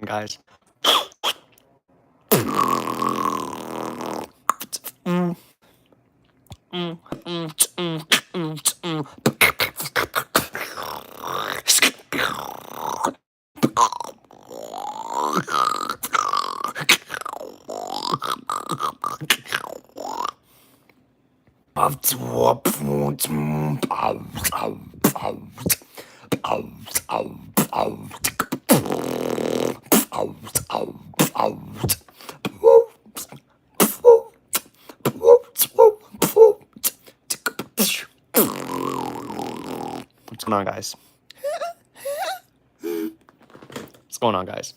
guys. What's going on, guys? What's going on, guys?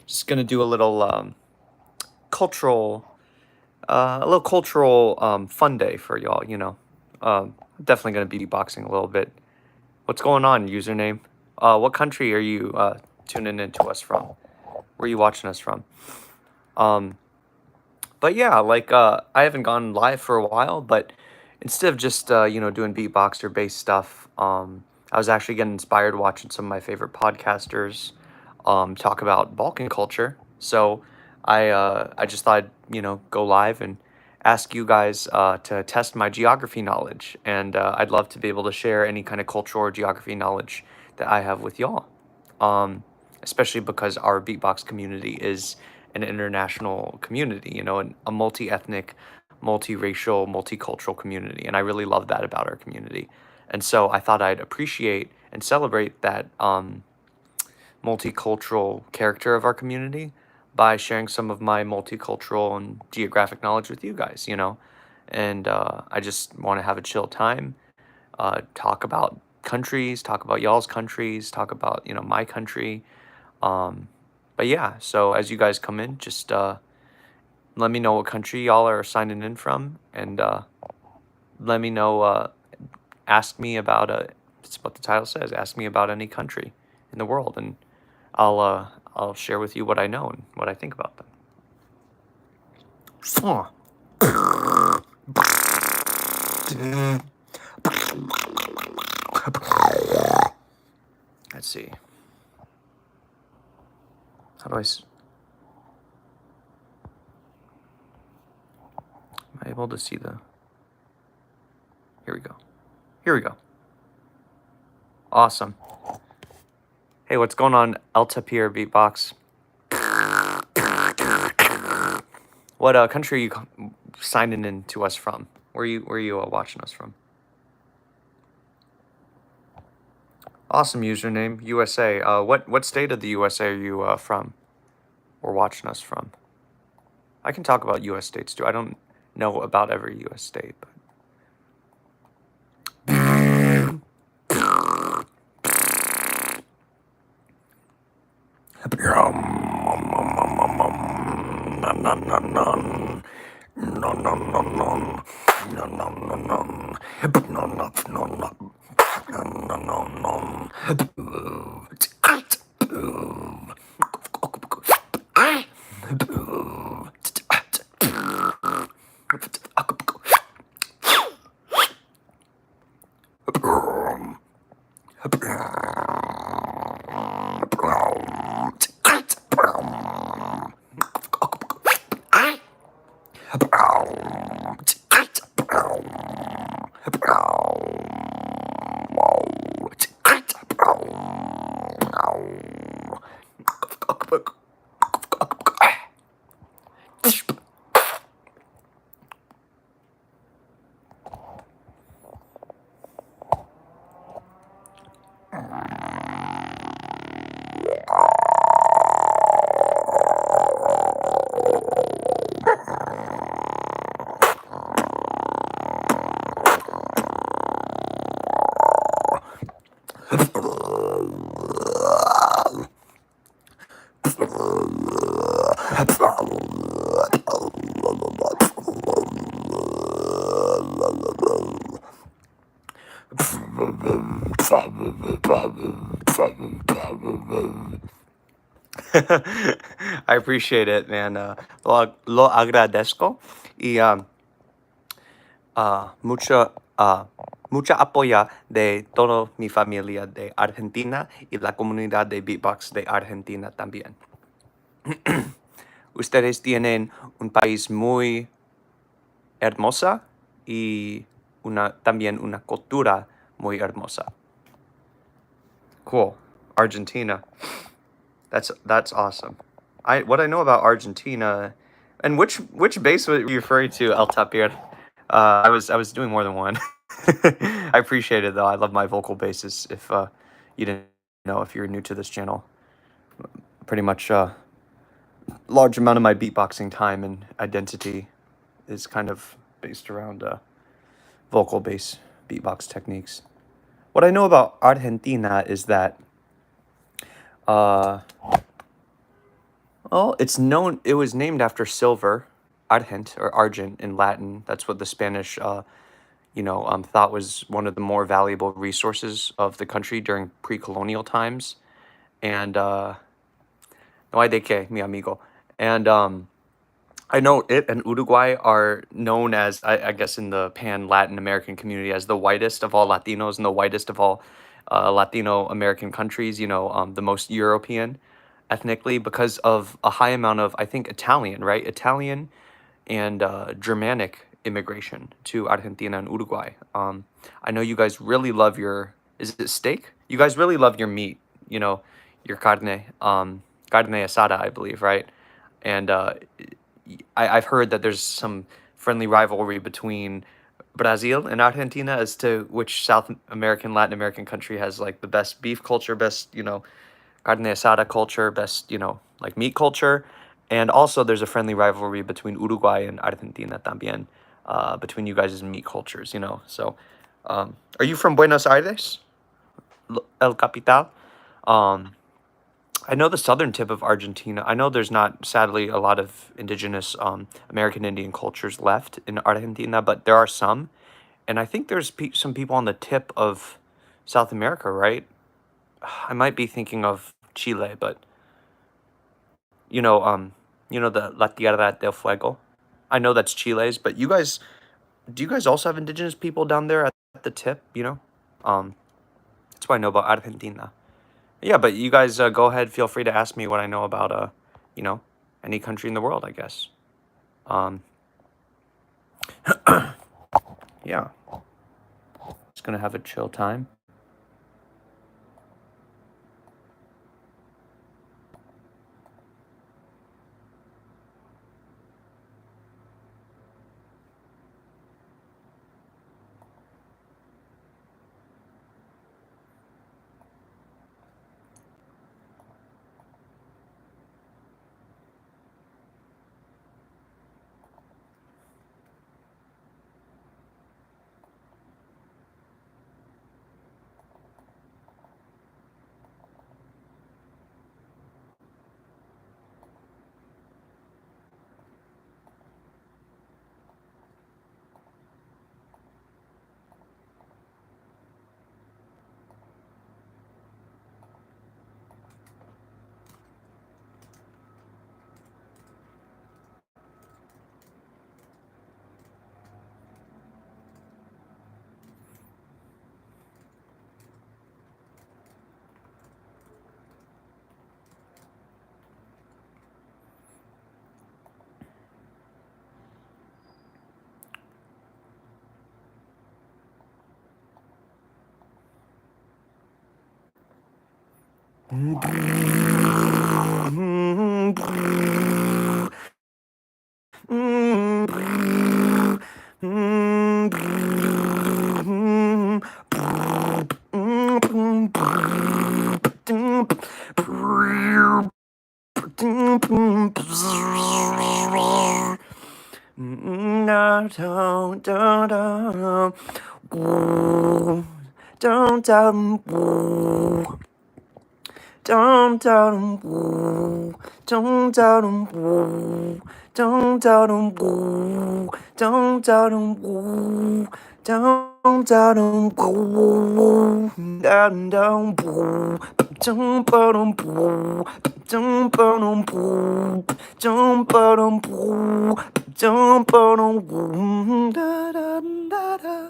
Just gonna do a little cultural fun day for y'all. Definitely gonna be beatboxing a little bit. What's going on, username? What country are you tuning in to us from? Where are you watching us from? But yeah, I haven't gone live for a while, but instead of just doing beatboxer based stuff, I was actually getting inspired watching some of my favorite podcasters talk about Balkan culture. So I just thought I'd go live and ask you guys to test my geography knowledge, and I'd love to be able to share any kind of cultural or geography knowledge that I have with y'all. Especially because our beatbox community is an international community, and a multi-ethnic, multiracial, multicultural community, and I really love that about our community. And so I thought I'd appreciate and celebrate that multicultural character of our community by sharing some of my multicultural and geographic knowledge with you guys, And I just want to have a chill time, talk about countries, talk about y'all's countries, talk about, my country. But yeah, so as you guys come in, just let me know what country y'all are signing in from, and let me know, ask me about, it's what the title says, ask me about any country in the world, and I'll share with you what I know and what I think about them. Let's see. How do am I able to see the... Here we go. Here we go. Awesome. Hey, what's going on, El Tapir Beatbox? What country are you signing in to us from? Where are you watching us from? Awesome username, USA. What state of the USA are you from? Or watching us from? I can talk about U.S. states too. I don't know about every U.S. state, but... I appreciate it, man. Lo agradezco y mucho Ah, mucha apoya de toda mi familia de Argentina y la comunidad de beatbox de Argentina también. Ustedes tienen un país muy hermosa y también una cultura muy hermosa. Cool. Argentina. That's awesome. What I know about Argentina, and which base were you referring to, El Tapir? I was doing more than one. I appreciate it though. I love my vocal bases. If you didn't know, if you're new to this channel, pretty much large amount of my beatboxing time and identity is kind of based around vocal bass beatbox techniques. What I know about Argentina is that uh, well, it was named after silver, argent or argent in Latin. That's what the Spanish, thought was one of the more valuable resources of the country during pre-colonial times. And no hay de qué, mi amigo. And I know it and Uruguay are known as, I guess, in the pan Latin American community as the whitest of all Latinos and the whitest of all Latino American countries. The most European ethnically because of a high amount of, I think, Italian, right? Italian and Germanic immigration to Argentina and Uruguay. I know you guys really love is it steak? You guys really love your meat, your carne asada, I believe, right? And I've heard that there's some friendly rivalry between Brazil and Argentina as to which South American, Latin American country has like the best beef culture, best, carne asada culture, best, like meat culture. And also there's a friendly rivalry between Uruguay and Argentina también, between you guys' meat cultures. So, are you from Buenos Aires, El Capital? Um, I know the southern tip of Argentina. I know there's not, sadly, a lot of indigenous American Indian cultures left in Argentina, but there are some. And I think there's some people on the tip of South America, right? I might be thinking of Chile, but you know, um, the La Tierra del Fuego. I know that's Chile's, but do you guys also have indigenous people down there at the tip? Um, that's what I know about Argentina. Yeah, but you guys go ahead. Feel free to ask me what I know about you know, any country in the world, I guess. Um, yeah, just gonna have a chill time. Dum dum woo, dum dum woo, dum dum woo, dum dum woo, dum dum woo, dum dum woo, dum dum woo, dum dum woo, dum dum woo, dum dum woo, da da da da.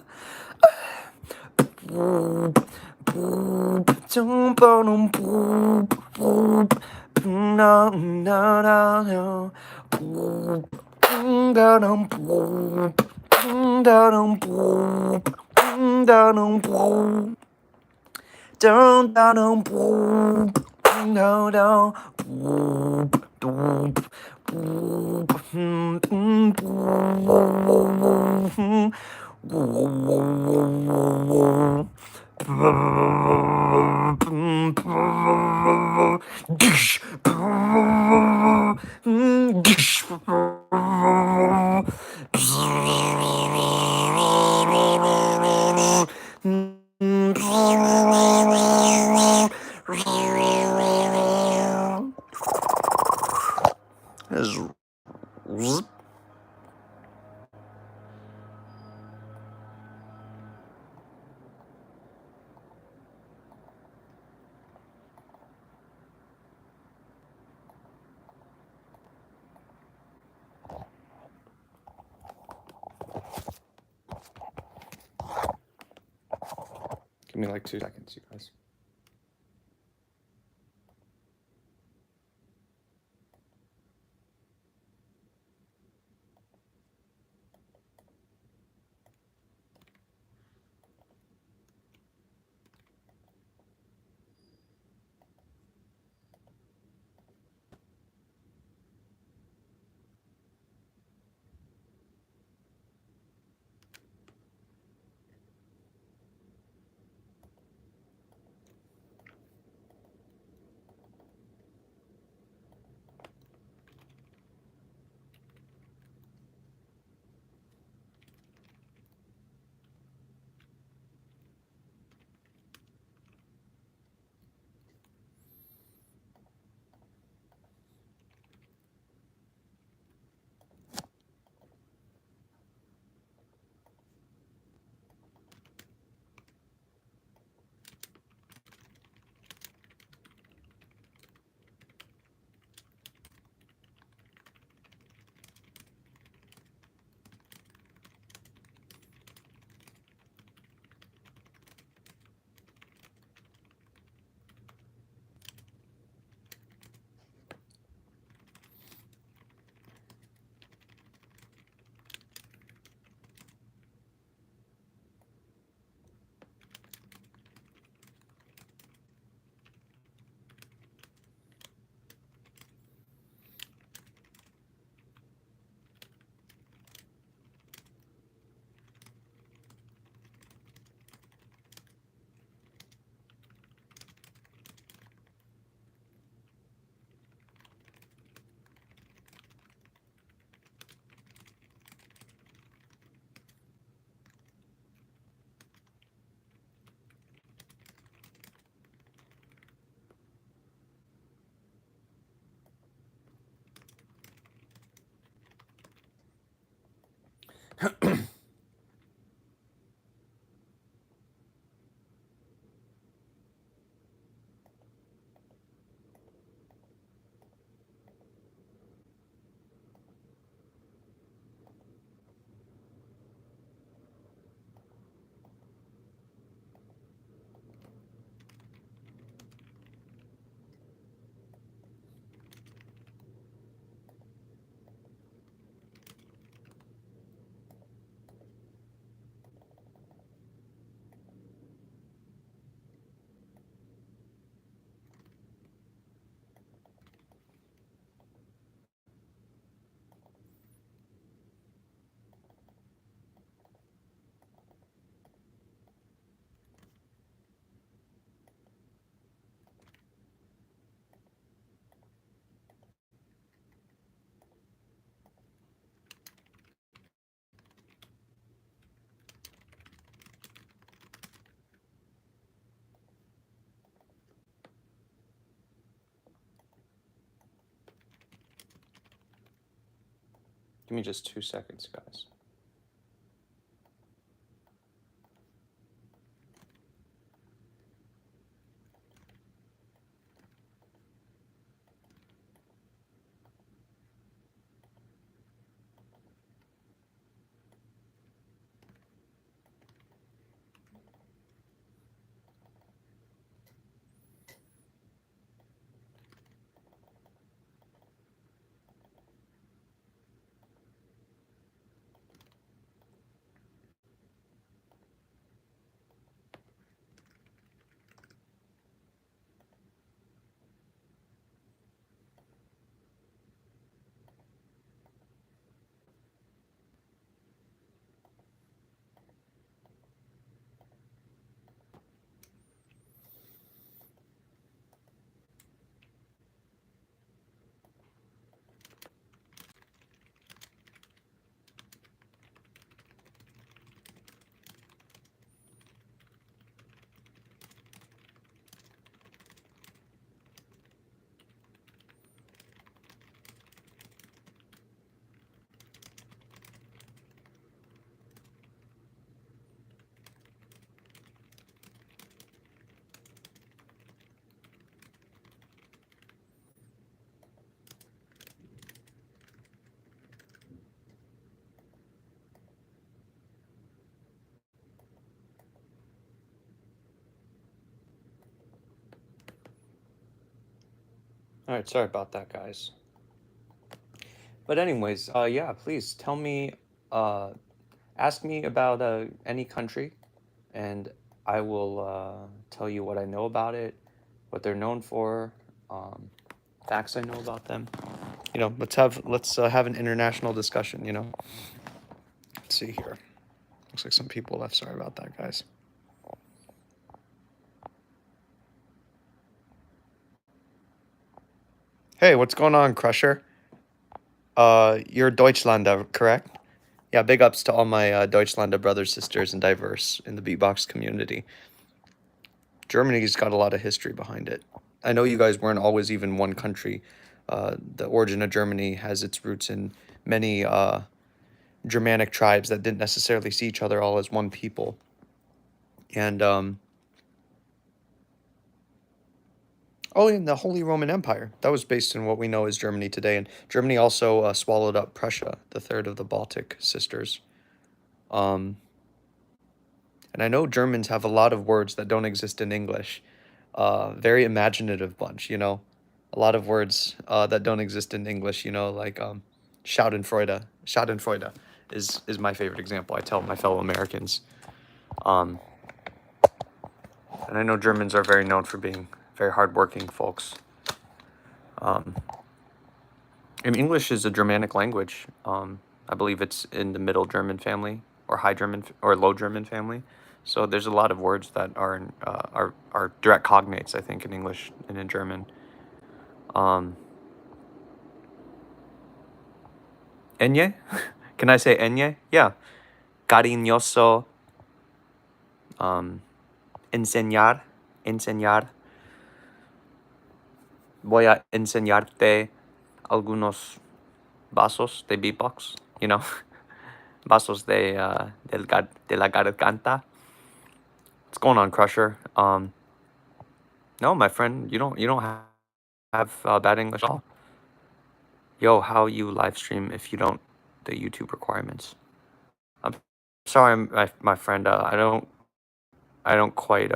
Give me like 2 seconds, you guys. Give me just 2 seconds, guys. All right, sorry about that, guys. But anyways, yeah, please tell me, uh, ask me about any country, and I will tell you what I know about it, what they're known for, um, facts I know about them. Let's have an international discussion. Let's see here. Looks like some people left. Sorry about that, guys. Hey, what's going on, Crusher? You're Deutschlander, correct? Yeah, big ups to all my Deutschlander brothers, sisters, and diverse in the beatbox community. Germany's got a lot of history behind it. I know you guys weren't always even one country. The origin of Germany has its roots in many Germanic tribes that didn't necessarily see each other all as one people. And in the Holy Roman Empire, that was based in what we know as Germany today. And Germany also swallowed up Prussia, the third of the Baltic sisters. Um, and I know Germans have a lot of words that don't exist in English. Very imaginative bunch, a lot of words that don't exist in English, like Schadenfreude. Schadenfreude is my favorite example. I tell my fellow Americans. Um, and I know Germans are very known for being very hardworking folks. Um, and English is a Germanic language. I believe it's in the Middle German family or High German or Low German family. So there's a lot of words that are direct cognates, I think, in English and in German. Enye? Can I say enye? Yeah. Cariñoso. Enseñar. Enseñar. Voy a enseñarte algunos vasos de beatbox. Vasos de la garganta. What's going on, Crusher? No, my friend, you don't have bad English at all. Yo, how you live stream if you don't the YouTube requirements? I'm sorry, my friend. I don't quite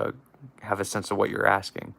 have a sense of what you're asking.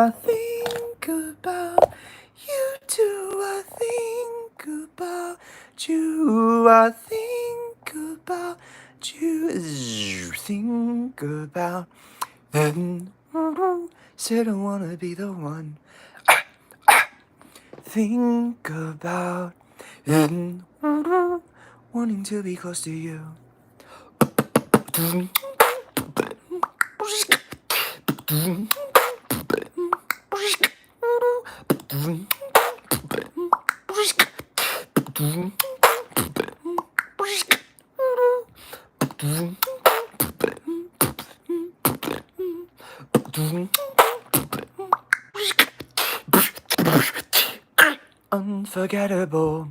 I think about you too. I think about you. I think about you. Think about then. Said I wanna be the one. Think about then. Wanting to be close to you. Unforgettable.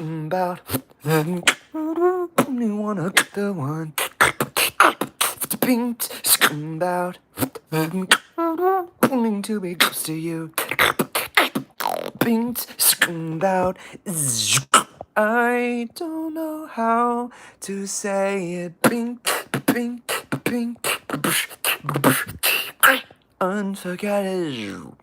About then only wanna get the one. Pink about then wanting to be close to you. Pink about I don't know how to say it. Pink, unforgettable.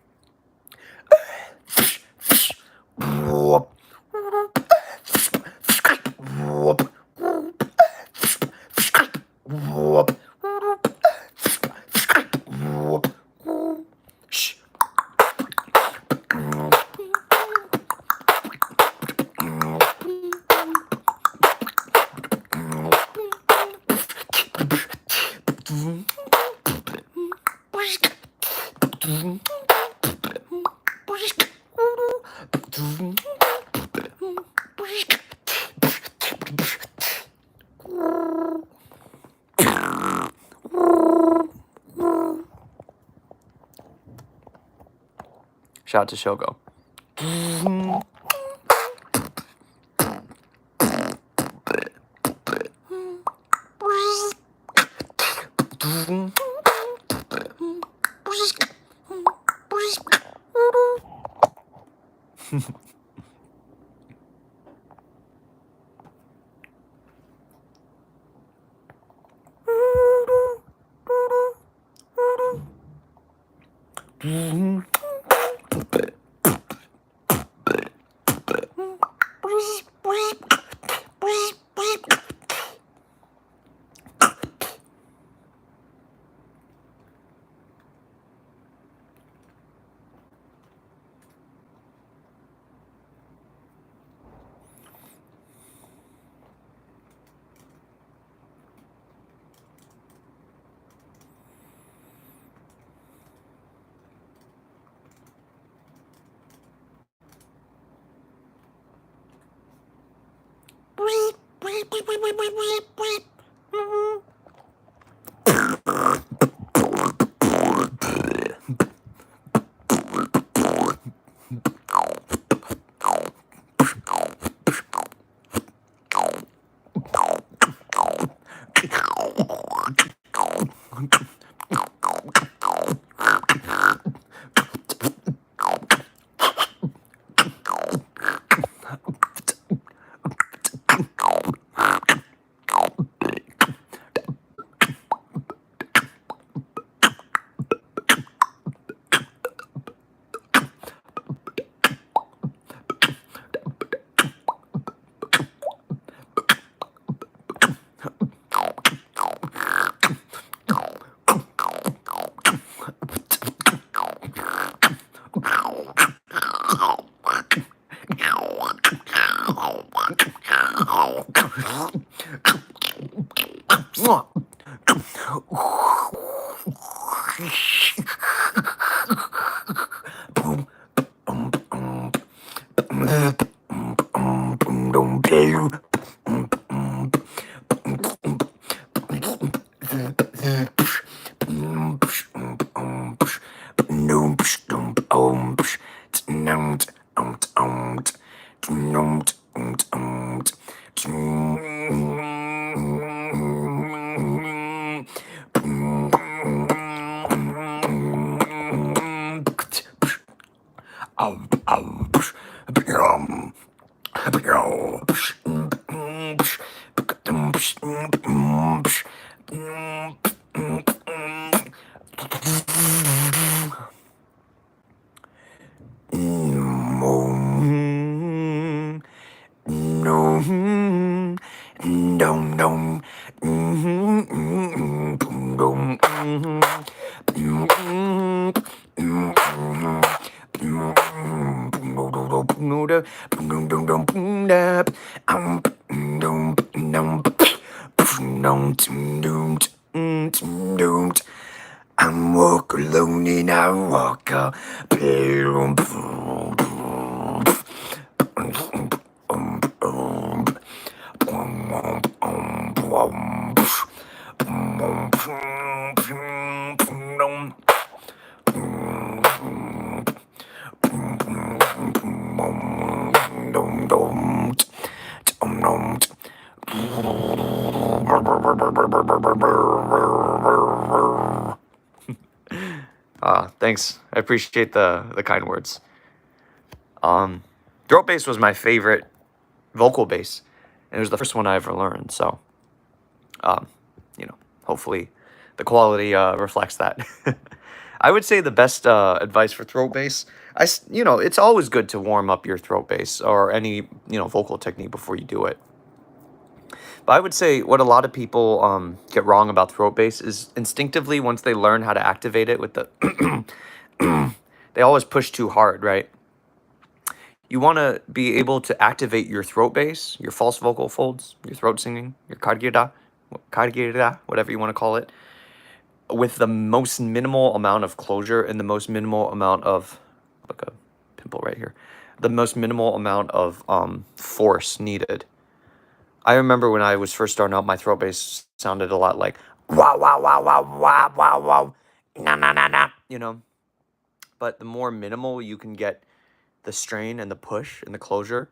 Shout out to Shogo. No I'm walk alone and I walk up. Thanks. I appreciate the kind words. Throat bass was my favorite vocal bass, and it was the first one I ever learned. So, um, hopefully, the quality reflects that. I would say the best advice for throat bass, it's always good to warm up your throat bass or any vocal technique before you do it. But I would say what a lot of people get wrong about throat bass is instinctively once they learn how to activate it with the, they always push too hard, right? You want to be able to activate your throat bass, your false vocal folds, your throat singing, your kargida, whatever you want to call it, with the most minimal amount of closure and the most minimal amount of, look, a pimple right here, the most minimal amount of force needed. I remember when I was first starting out, my throat bass sounded a lot like wow, wow, wow, wow, wow, wow, wow, na, na, na, na, But the more minimal you can get the strain and the push and the closure,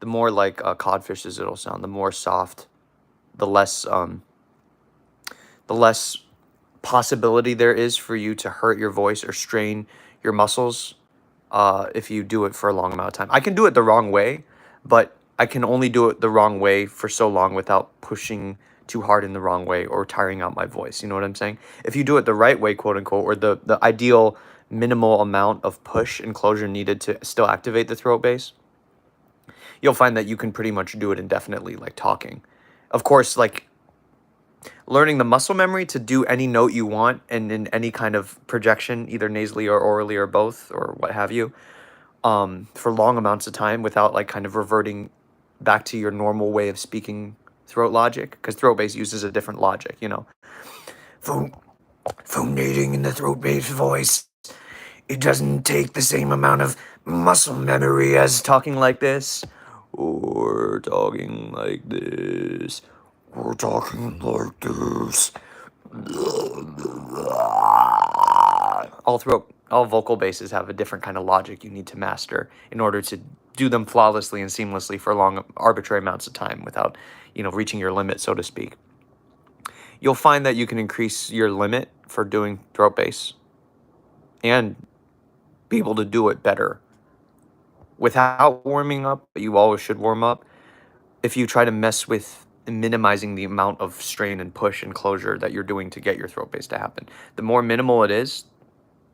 the more like codfishes it'll sound. The more soft, the less possibility there is for you to hurt your voice or strain your muscles if you do it for a long amount of time. I can do it the wrong way, but I can only do it the wrong way for so long without pushing too hard in the wrong way or tiring out my voice. You know what I'm saying? If you do it the right way, quote unquote, or the ideal minimal amount of push and closure needed to still activate the throat bass, you'll find that you can pretty much do it indefinitely, like talking. Of course, like learning the muscle memory to do any note you want and in any kind of projection, either nasally or orally or both or what have you, for long amounts of time without like kind of reverting back to your normal way of speaking throat logic, because throat bass uses a different logic, Phonating in the throat bass voice, it doesn't take the same amount of muscle memory as talking like this or talking like this or talking like this. All vocal basses have a different kind of logic you need to master in order to do them flawlessly and seamlessly for long arbitrary amounts of time without reaching your limit, so to speak. You'll find that you can increase your limit for doing throat bass and be able to do it better without warming up. But you always should warm up if you try to mess with minimizing the amount of strain and push and closure that you're doing to get your throat bass to happen. The more minimal it is,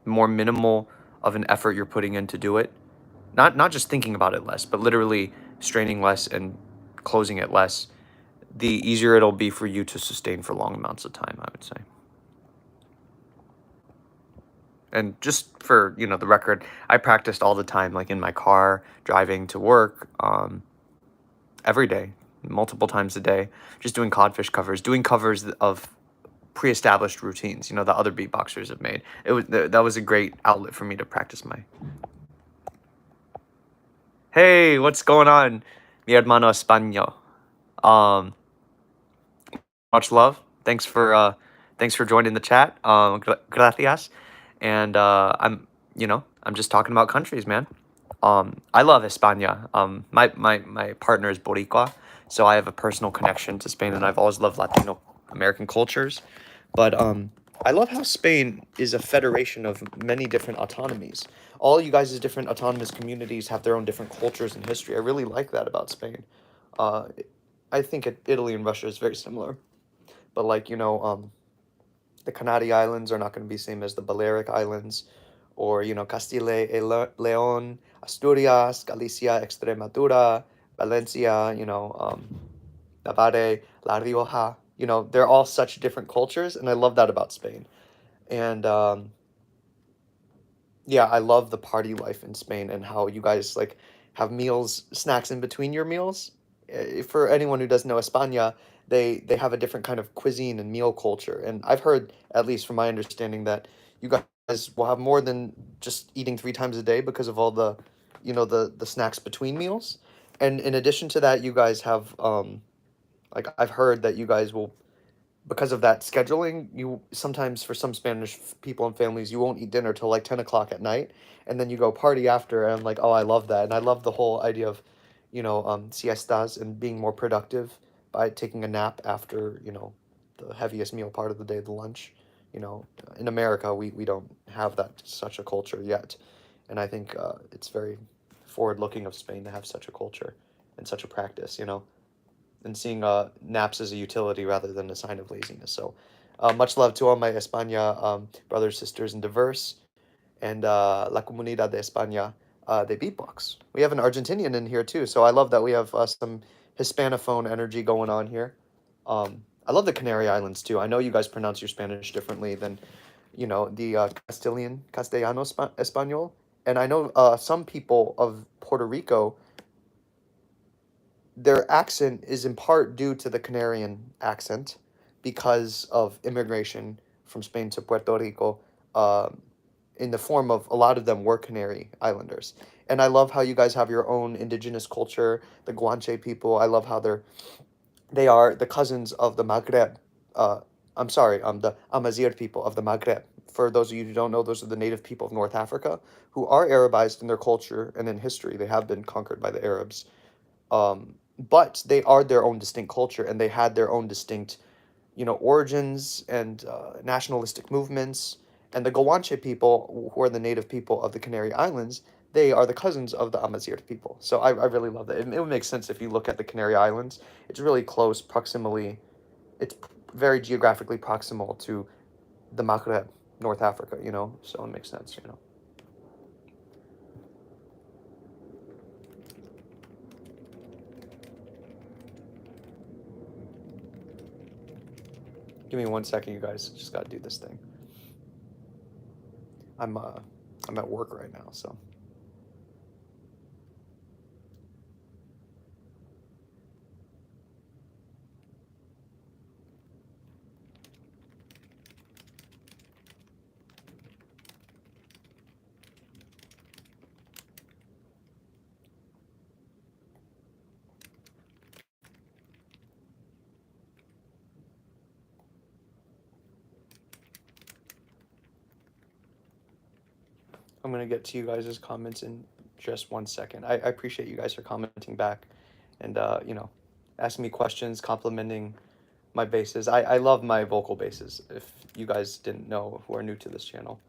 the more minimal of an effort you're putting in to do it, not just thinking about it less, but literally straining less and closing it less, the easier it'll be for you to sustain for long amounts of time, I would say. And just for, the record, I practiced all the time, like in my car, driving to work, every day, multiple times a day, just doing codfish covers, doing covers of pre-established routines, that other beatboxers have made. That was a great outlet for me to practice my. Hey, what's going on, mi hermano español? Much love. Thanks for joining the chat. Gracias. And I'm just talking about countries, man. I love España. My partner is Boricua, so I have a personal connection to Spain, and I've always loved Latino American cultures. But I love how Spain is a federation of many different autonomies. All you guys' different autonomous communities have their own different cultures and history. I really like that about Spain. I think Italy and Russia is very similar. but like, the Canary Islands are not going to be same as the Balearic Islands, or Castile y León, Asturias, Galicia, Extremadura, Valencia, Navarre, La Rioja. They're all such different cultures, and I love that about Spain. And yeah, I love the party life in Spain and how you guys like have meals, snacks in between your meals. For anyone who doesn't know España, they have a different kind of cuisine and meal culture. And I've heard, at least from my understanding, that you guys will have more than just eating 3 times a day because of all the, the snacks between meals. And in addition to that, you guys have like I've heard that you guys will, because of that scheduling, you sometimes, for some Spanish people and families, you won't eat dinner till like 10 o'clock at night, and then you go party after. And like, oh, I love that, and I love the whole idea of, siestas and being more productive by taking a nap after the heaviest meal part of the day, the lunch. In America, we don't have that such a culture yet, and I think it's very forward looking of Spain to have such a culture and such a practice. And seeing naps as a utility rather than a sign of laziness. So, much love to all my España brothers, sisters, and diverse, and La Comunidad de España de Beatbox. We have an Argentinian in here too, so I love that we have some Hispanophone energy going on here. I love the Canary Islands too. I know you guys pronounce your Spanish differently than, the Castellano Espanol. And I know some people of Puerto Rico, their accent is in part due to the Canarian accent because of immigration from Spain to Puerto Rico, in the form of a lot of them were Canary Islanders. And I love how you guys have your own indigenous culture, the Guanche people. I love how they are the cousins of the Maghreb. Uh, I'm sorry, the Amazigh people of the Maghreb. For those of you who don't know, those are the native people of North Africa who are Arabized in their culture and in history. They have been conquered by the Arabs, but they are their own distinct culture, and they had their own distinct, origins and nationalistic movements. And the Guanche people, who are the native people of the Canary Islands, they are the cousins of the Amazigh people. So I really love that. It would make sense if you look at the Canary Islands. It's really close proximally. It's very geographically proximal to the Maghreb, North Africa, so it makes sense. Give me 1 second, you guys. Just gotta do this thing. I'm uh I'm at work right now, so I'm gonna get to you guys' comments in just 1 second. I appreciate you guys for commenting back and asking me questions, complimenting my basses. I love my vocal basses, if you guys didn't know who are new to this channel.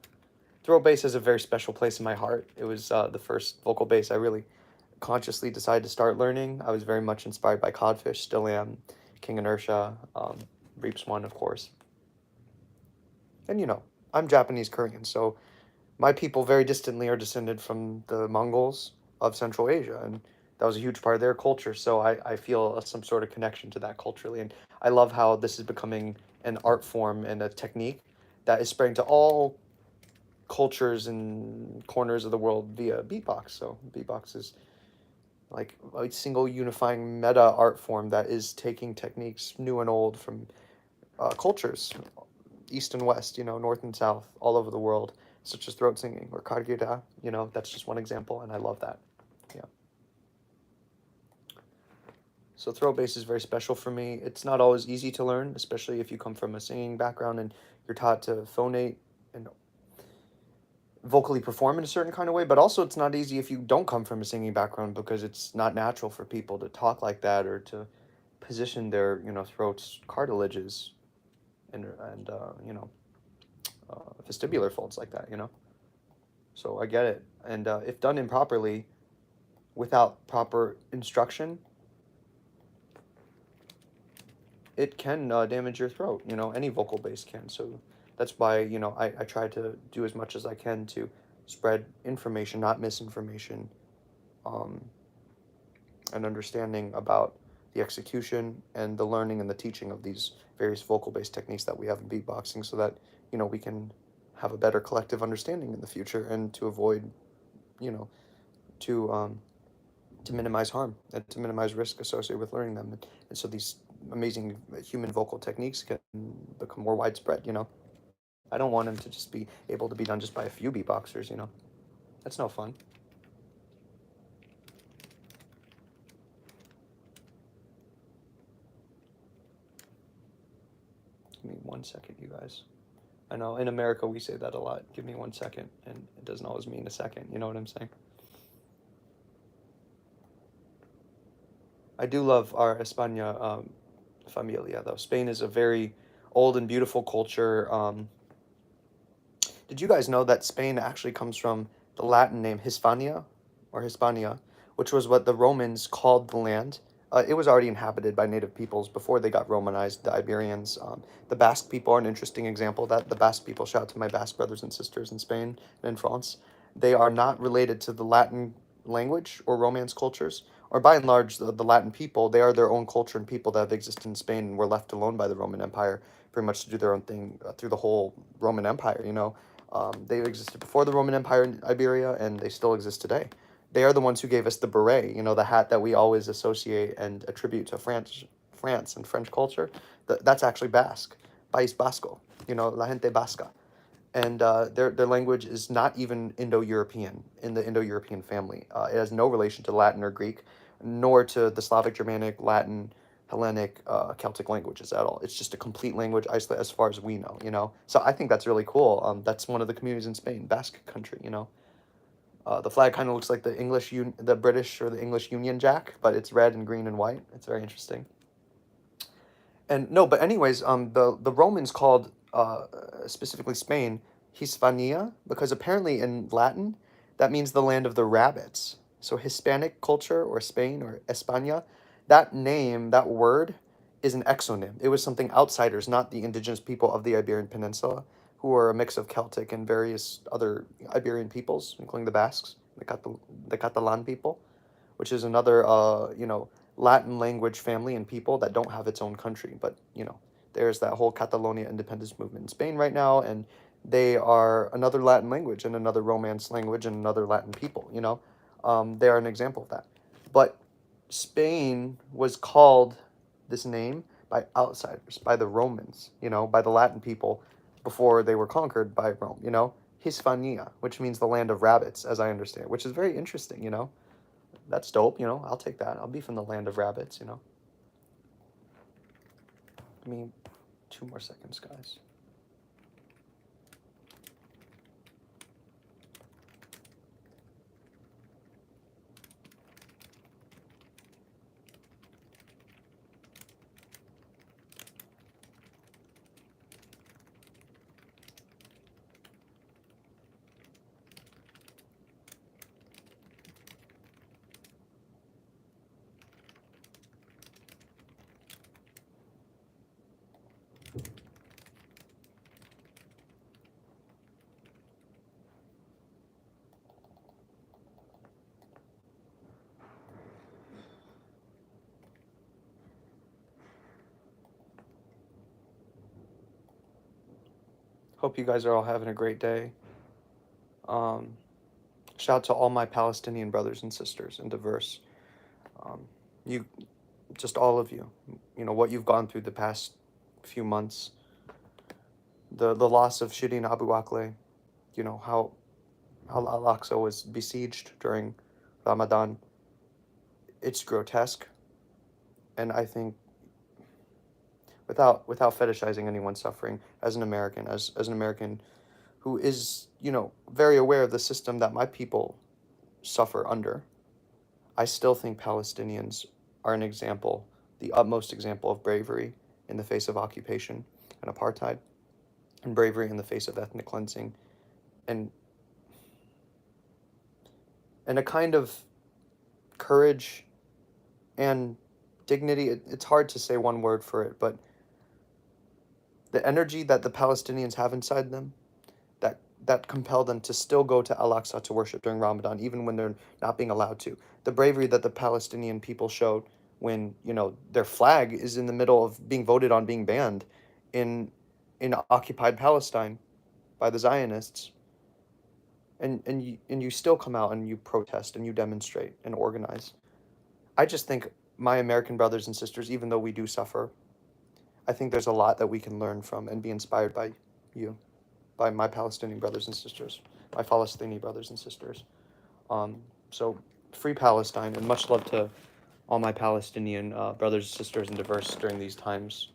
Throat bass has a very special place in my heart. It was the first vocal bass I really consciously decided to start learning. I was very much inspired by Codfish, still am, King Inertia, Reaps One, of course. And I'm Japanese Korean, so my people very distantly are descended from the Mongols of Central Asia, and that was a huge part of their culture. So I feel some sort of connection to that culturally, and I love how this is becoming an art form and a technique that is spreading to all cultures and corners of the world via beatbox. So beatbox is like a single unifying meta art form that is taking techniques new and old from cultures, east and west, north and south, all over the world, such as throat singing or kargira. That's just one example, and I love that. Yeah. So throat bass is very special for me. It's not always easy to learn, especially if you come from a singing background and you're taught to phonate and vocally perform in a certain kind of way, but also it's not easy if you don't come from a singing background, because it's not natural for people to talk like that or to position their throats cartilages and vestibular folds like that. So I get it. And if done improperly, without proper instruction, it can damage your throat. Any vocal base can. So that's why I try to do as much as I can to spread information, not misinformation, um, and understanding about the execution and the learning and the teaching of these various vocal based techniques that we have in beatboxing, so that we can have a better collective understanding in the future, and to avoid you know to minimize harm and to minimize risk associated with learning them. And so these amazing human vocal techniques can become more widespread. I don't want them to just be able to be done just by a few beatboxers. That's no fun. Give me 1 second, you guys. I know in America we say that a lot. Give me 1 second, and it doesn't always mean a second. You know what I'm saying? I do love our España familia, though. Spain is a very old and beautiful culture. Did you guys know that Spain actually comes from the Latin name Hispania or Hispania, which was what the Romans called the land? It was already inhabited by native peoples before they got Romanized, the Iberians. The Basque people are an interesting example of that. The Basque people, shout out to my Basque brothers and sisters in Spain and in France. They are not related to the Latin language or Romance cultures, or by and large, the Latin people. They are their own culture and people that have existed in Spain and were left alone by the Roman Empire pretty much to do their own thing through the whole Roman Empire. They've existed before the Roman Empire in Iberia, and they still exist today. They are the ones who gave us the beret, the hat that we always associate and attribute to France and French culture. That's actually Basque, País Vasco, La Gente Basca. And their language is not even Indo-European, in the Indo-European family. It has no relation to Latin or Greek, nor to the Slavic, Germanic, Latin, Hellenic, Celtic languages at all. It's just a complete language isolated as far as we know. So I think that's really cool. That's one of the communities in Spain, Basque country. The flag kind of looks like the British or the English Union Jack, but it's red and green and white. It's very interesting. And no, but anyways, the Romans called specifically Spain Hispania, because apparently in Latin that means the land of the rabbits. So Hispanic culture, or Spain, or España, that name, that word, is an exonym. It was something outsiders, not the indigenous people of the Iberian Peninsula, who are a mix of Celtic and various other Iberian peoples, including the Basques, the Catalan people, which is another Latin language family and people that don't have its own country. But there's that whole Catalonia independence movement in Spain right now, and they are another Latin language and another Romance language and another Latin people. They are an example of that. But Spain was called this name by outsiders, by the Romans, by the Latin people before they were conquered by Rome. Hispania, which means the land of rabbits, as I understand, which is very interesting. That's dope, I'll take that. I'll be from the land of rabbits. Give me 2 more seconds, guys. Hope you guys are all having a great day. Um, Shout out to all my Palestinian brothers and sisters and diverse. Um, you, just all of you. What you've gone through the past few months. The loss of Shirin Abu Akleh. How Al-Aqsa was besieged during Ramadan. It's grotesque, and I think without fetishizing anyone's suffering, as an American, as an American who is very aware of the system that my people suffer under, I still think Palestinians are an example, the utmost example of bravery in the face of occupation and apartheid, and bravery in the face of ethnic cleansing, and a kind of courage and dignity. It's hard to say one word for it, but the energy that the Palestinians have inside them, that compel them to still go to Al-Aqsa to worship during Ramadan, even when they're not being allowed to. The bravery that the Palestinian people showed when, their flag is in the middle of being voted on being banned in occupied Palestine by the Zionists, and you still come out and you protest and you demonstrate and organize. I just think my American brothers and sisters, even though we do suffer, I think there's a lot that we can learn from and be inspired by you, by my Palestinian brothers and sisters, my Palestinian brothers and sisters. So free Palestine, and much love to all my Palestinian brothers and sisters and diverse during these times.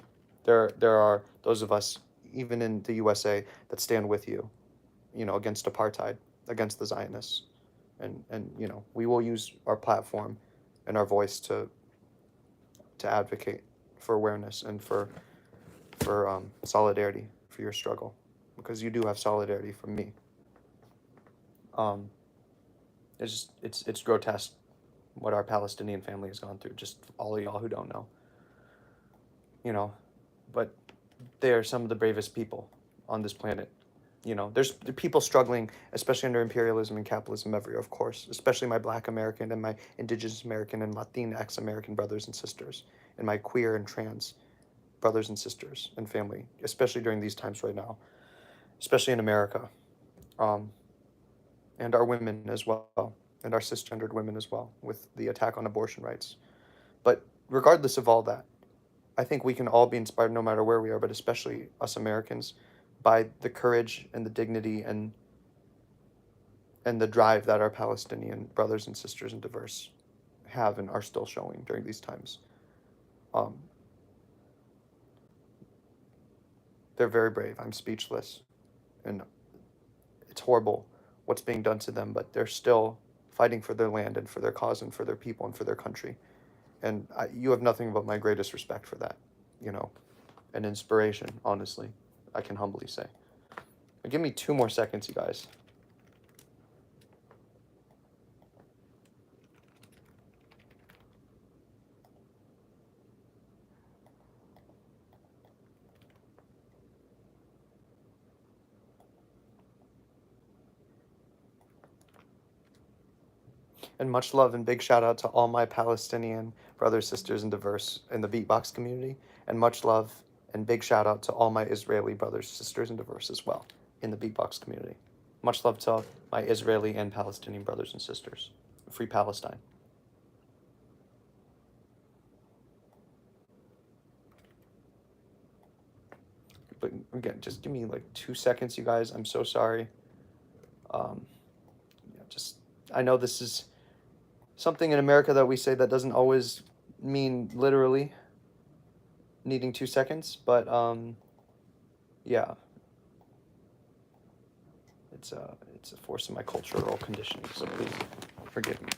There are those of us, even in the USA, that stand with you, against apartheid, against the Zionists, and we will use our platform and our voice to advocate for awareness and for solidarity for your struggle, because you do have solidarity from me. It's grotesque what our Palestinian family has gone through. Just all of y'all who don't know, but they are some of the bravest people on this planet. There's people struggling, especially under imperialism and capitalism everywhere, of course, especially my Black American and my Indigenous American and Latinx American brothers and sisters, and my queer and trans brothers and sisters and family, especially during these times right now, especially in America, and our women as well, and our cisgendered women as well, with the attack on abortion rights. But regardless of all that, I think we can all be inspired no matter where we are, but especially us Americans, by the courage and the dignity and the drive that our Palestinian brothers and sisters and diverse have and are still showing during these times. They're very brave. I'm speechless. And it's horrible what's being done to them, but they're still fighting for their land and for their cause and for their people and for their country. And you have nothing but my greatest respect for that, and inspiration, honestly, I can humbly say. Give me 2 more seconds, you guys. And much love and big shout out to all my Palestinian brothers, sisters, and diverse in the beatbox community. And much love and big shout out to all my Israeli brothers, sisters, and diverse as well in the beatbox community. Much love to my Israeli and Palestinian brothers and sisters. Free Palestine. But again, just give me like 2 seconds, you guys. I'm so sorry. I know this is something in America that we say that doesn't always mean literally needing 2 seconds, but yeah, it's a force of my cultural conditioning, so please forgive me.